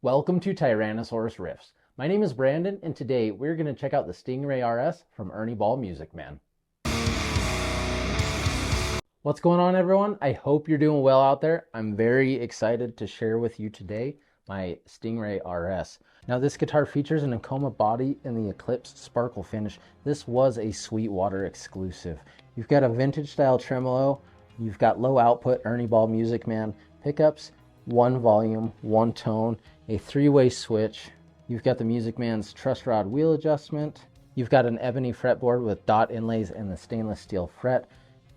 Welcome to Tyrannosaurus Riffs. My name is Brandon, and today we're going to check out the Stingray RS from Ernie Music Man. What's going on, everyone? I hope you're doing well out there. I'm very excited to share with you today my Stingray RS. Now, this guitar features an Akoma body and the Eclipse sparkle finish. This was a Sweetwater exclusive. You've got a vintage style tremolo. You've got low output Ernie Music Man pickups, one volume, one tone, a three-way switch. You've got the Music Man's truss rod wheel adjustment. You've got an ebony fretboard with dot inlays and the stainless steel fret.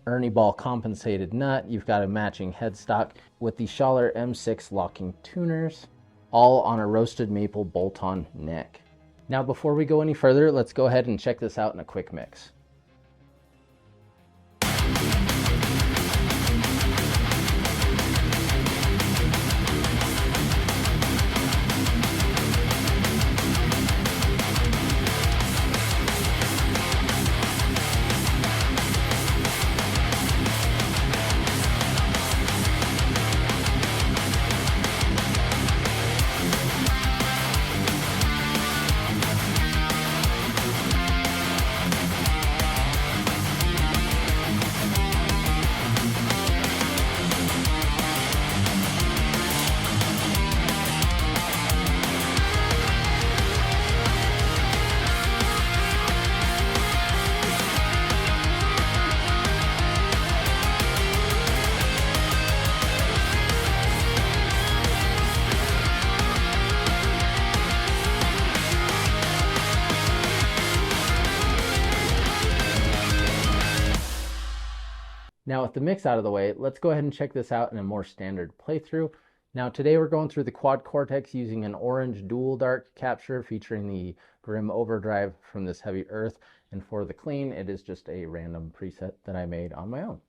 Ernie Ball compensated nut. You've got a matching headstock with the Schaller M6 locking tuners, all on a roasted maple bolt-on neck. Now, before we go any further, let's go ahead and check this out in a quick mix. Now, with the mix out of the way, let's go ahead and check this out in a more standard playthrough. Now, today we're going through the Quad Cortex using an orange dual dark capture featuring the Grim Overdrive from this Heavy Earth. And for the clean, it is just a random preset that I made on my own.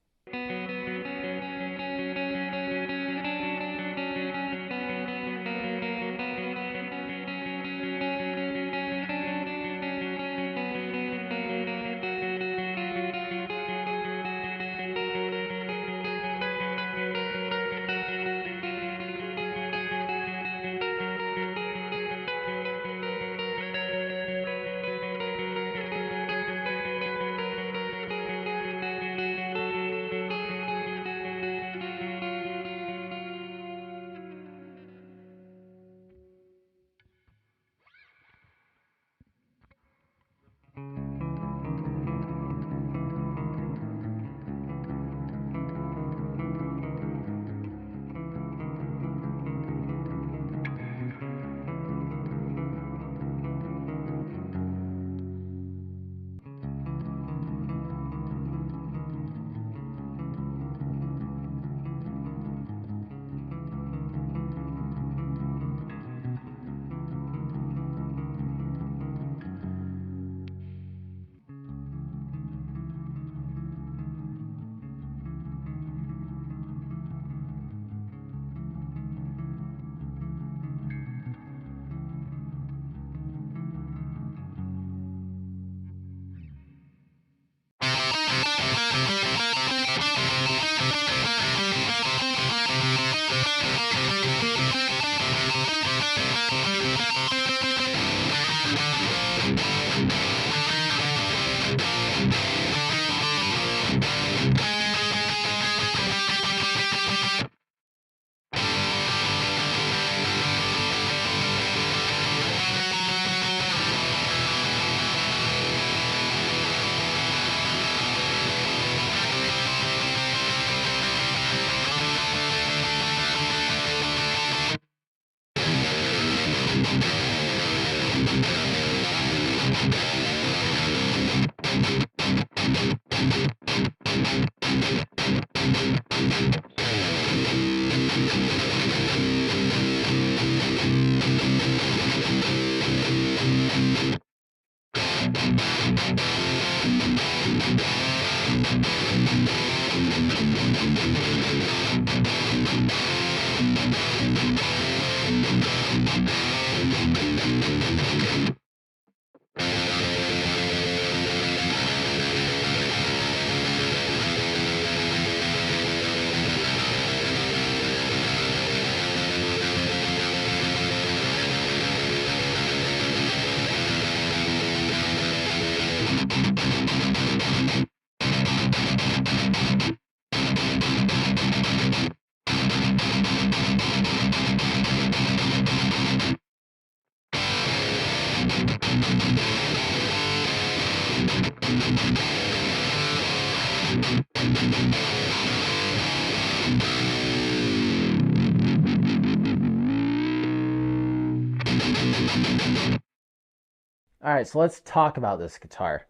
All right, so let's talk about this guitar.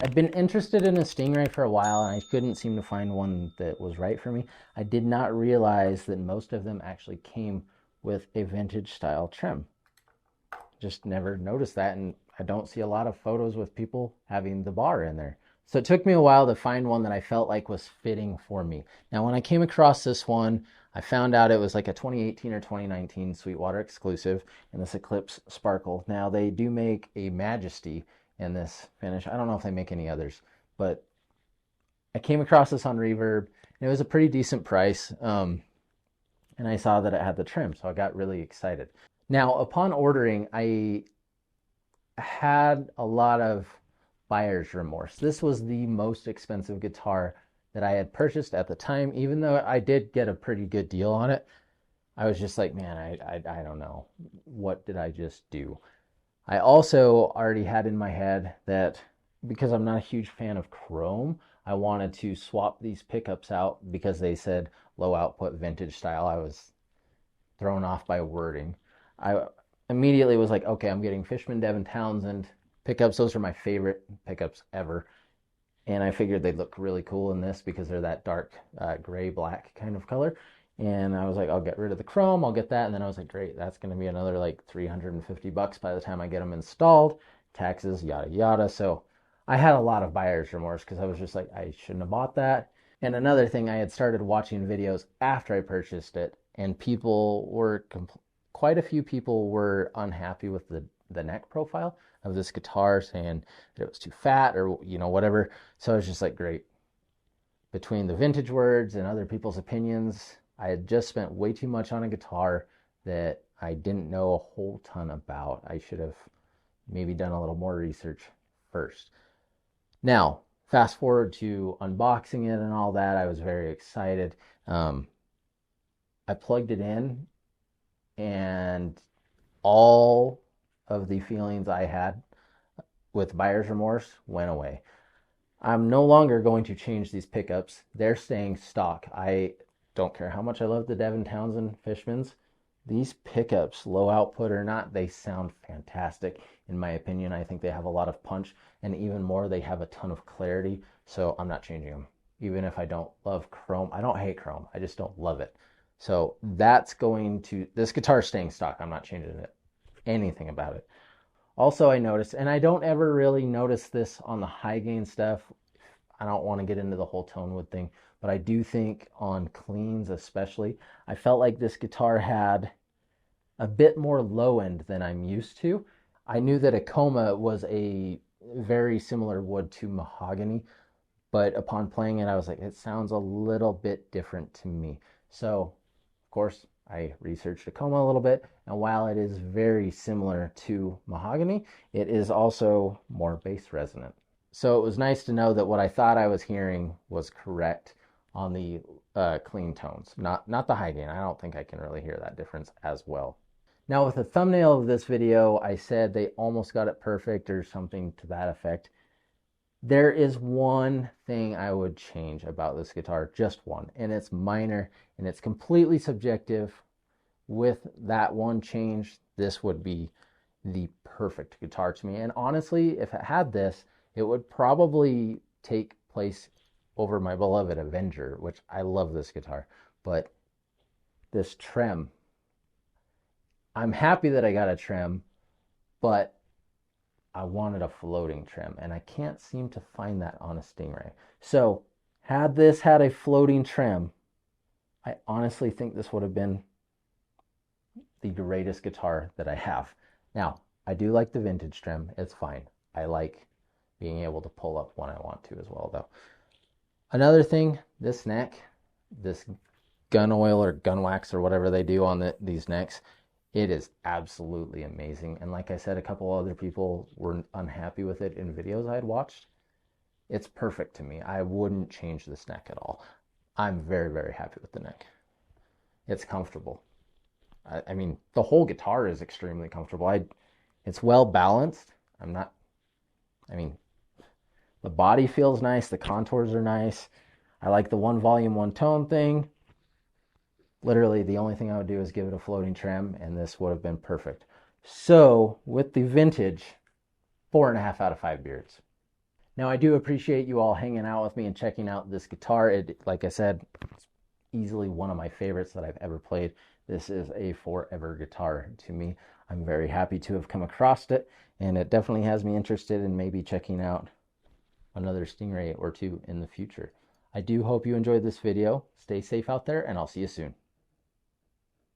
I've been interested in a Stingray for a while, and I couldn't seem to find one that was right for me. I did not realize that most of them actually came with a vintage style trim. Just never noticed that, and I don't see a lot of photos with people having the bar in there. So it took me a while to find one that I felt like was fitting for me. Now, when I came across this one, I found out it was like a 2018 or 2019 Sweetwater exclusive in this Eclipse Sparkle. Now, they do make a Majesty in this finish. I don't know if they make any others, but I came across this on Reverb, and it was a pretty decent price, and I saw that it had the trim, so I got really excited. Now, upon ordering, I had a lot of buyer's remorse. This was the most expensive guitar that I had purchased at the time. Even though I did get a pretty good deal on it, I was just like, man, I don't know. What did I just do? I also already had in my head that because I'm not a huge fan of chrome, I wanted to swap these pickups out because they said low output vintage style. I was thrown off by wording. I immediately was like, okay, I'm getting Fishman Devin Townsend pickups. Those are my favorite pickups ever. And I figured they'd look really cool in this because they're that dark gray black kind of color. And I was like, I'll get rid of the chrome, I'll get that. And then I was like, great, that's going to be another like $350 by the time I get them installed, taxes, yada, yada. So I had a lot of buyer's remorse because I was just like, I shouldn't have bought that. And another thing, I had started watching videos after I purchased it, and people were, quite a few people were unhappy with the neck profile of this guitar, saying that it was too fat or, you know, whatever. So I was just like, great. Between the vintage words and other people's opinions, I had just spent way too much on a guitar that I didn't know a whole ton about. I should have maybe done a little more research first. Now, fast forward to unboxing it and all that, I was very excited. I plugged it in, and all of the feelings I had with buyer's remorse went away. I'm no longer going to change these pickups. They're staying stock. I don't care how much I love the Devin Townsend Fishmans. These pickups, low output or not, they sound fantastic. In my opinion, I think they have a lot of punch, and even more, they have a ton of clarity. So I'm not changing them. Even if I don't love chrome, I don't hate chrome. I just don't love it. So this guitar is staying stock. I'm not changing anything about it. Also, I noticed, and I don't ever really notice this on the high gain stuff. I don't want to get into the whole tone wood thing, but I do think on cleans especially, I felt like this guitar had a bit more low end than I'm used to. I knew that Acoma was a very similar wood to mahogany, but upon playing it, I was like, it sounds a little bit different to me. So, of course, I researched Acoma a little bit, and while it is very similar to mahogany, it is also more bass resonant. So it was nice to know that what I thought I was hearing was correct on the clean tones, not the high gain. I don't think I can really hear that difference as well. Now, with the thumbnail of this video, I said they almost got it perfect or something to that effect. There is one thing I would change about this guitar, just one, and it's minor, and it's completely subjective. With that one change, this would be the perfect guitar to me. And honestly, if it had this, it would probably take place over my beloved Avenger, which I love this guitar. But this trim, I'm happy that I got a trim, but I wanted a floating trim, and I can't seem to find that on a Stingray. So had this had a floating trim, I honestly think this would have been the greatest guitar that I have. Now, I do like the vintage trim. It's fine. I like being able to pull up when I want to as well, though. Another thing, this neck, this gun oil or gun wax or whatever they do on these necks, it is absolutely amazing. And like I said, a couple other people were unhappy with it in videos I had watched. It's perfect to me. I wouldn't change this neck at all. I'm very, very happy with the neck. It's comfortable. I mean, the whole guitar is extremely comfortable. It's well balanced. The body feels nice. The contours are nice. I like the one volume, one tone thing. Literally, the only thing I would do is give it a floating trim, and this would have been perfect. So with the vintage, 4.5 out of 5 beards. Now I do appreciate you all hanging out with me and checking out this guitar. It, like I said, it's easily one of my favorites that I've ever played. This is a forever guitar to me. I'm very happy to have come across it, and it definitely has me interested in maybe checking out another Stingray or two in the future. I do hope you enjoyed this video. Stay safe out there, and I'll see you soon.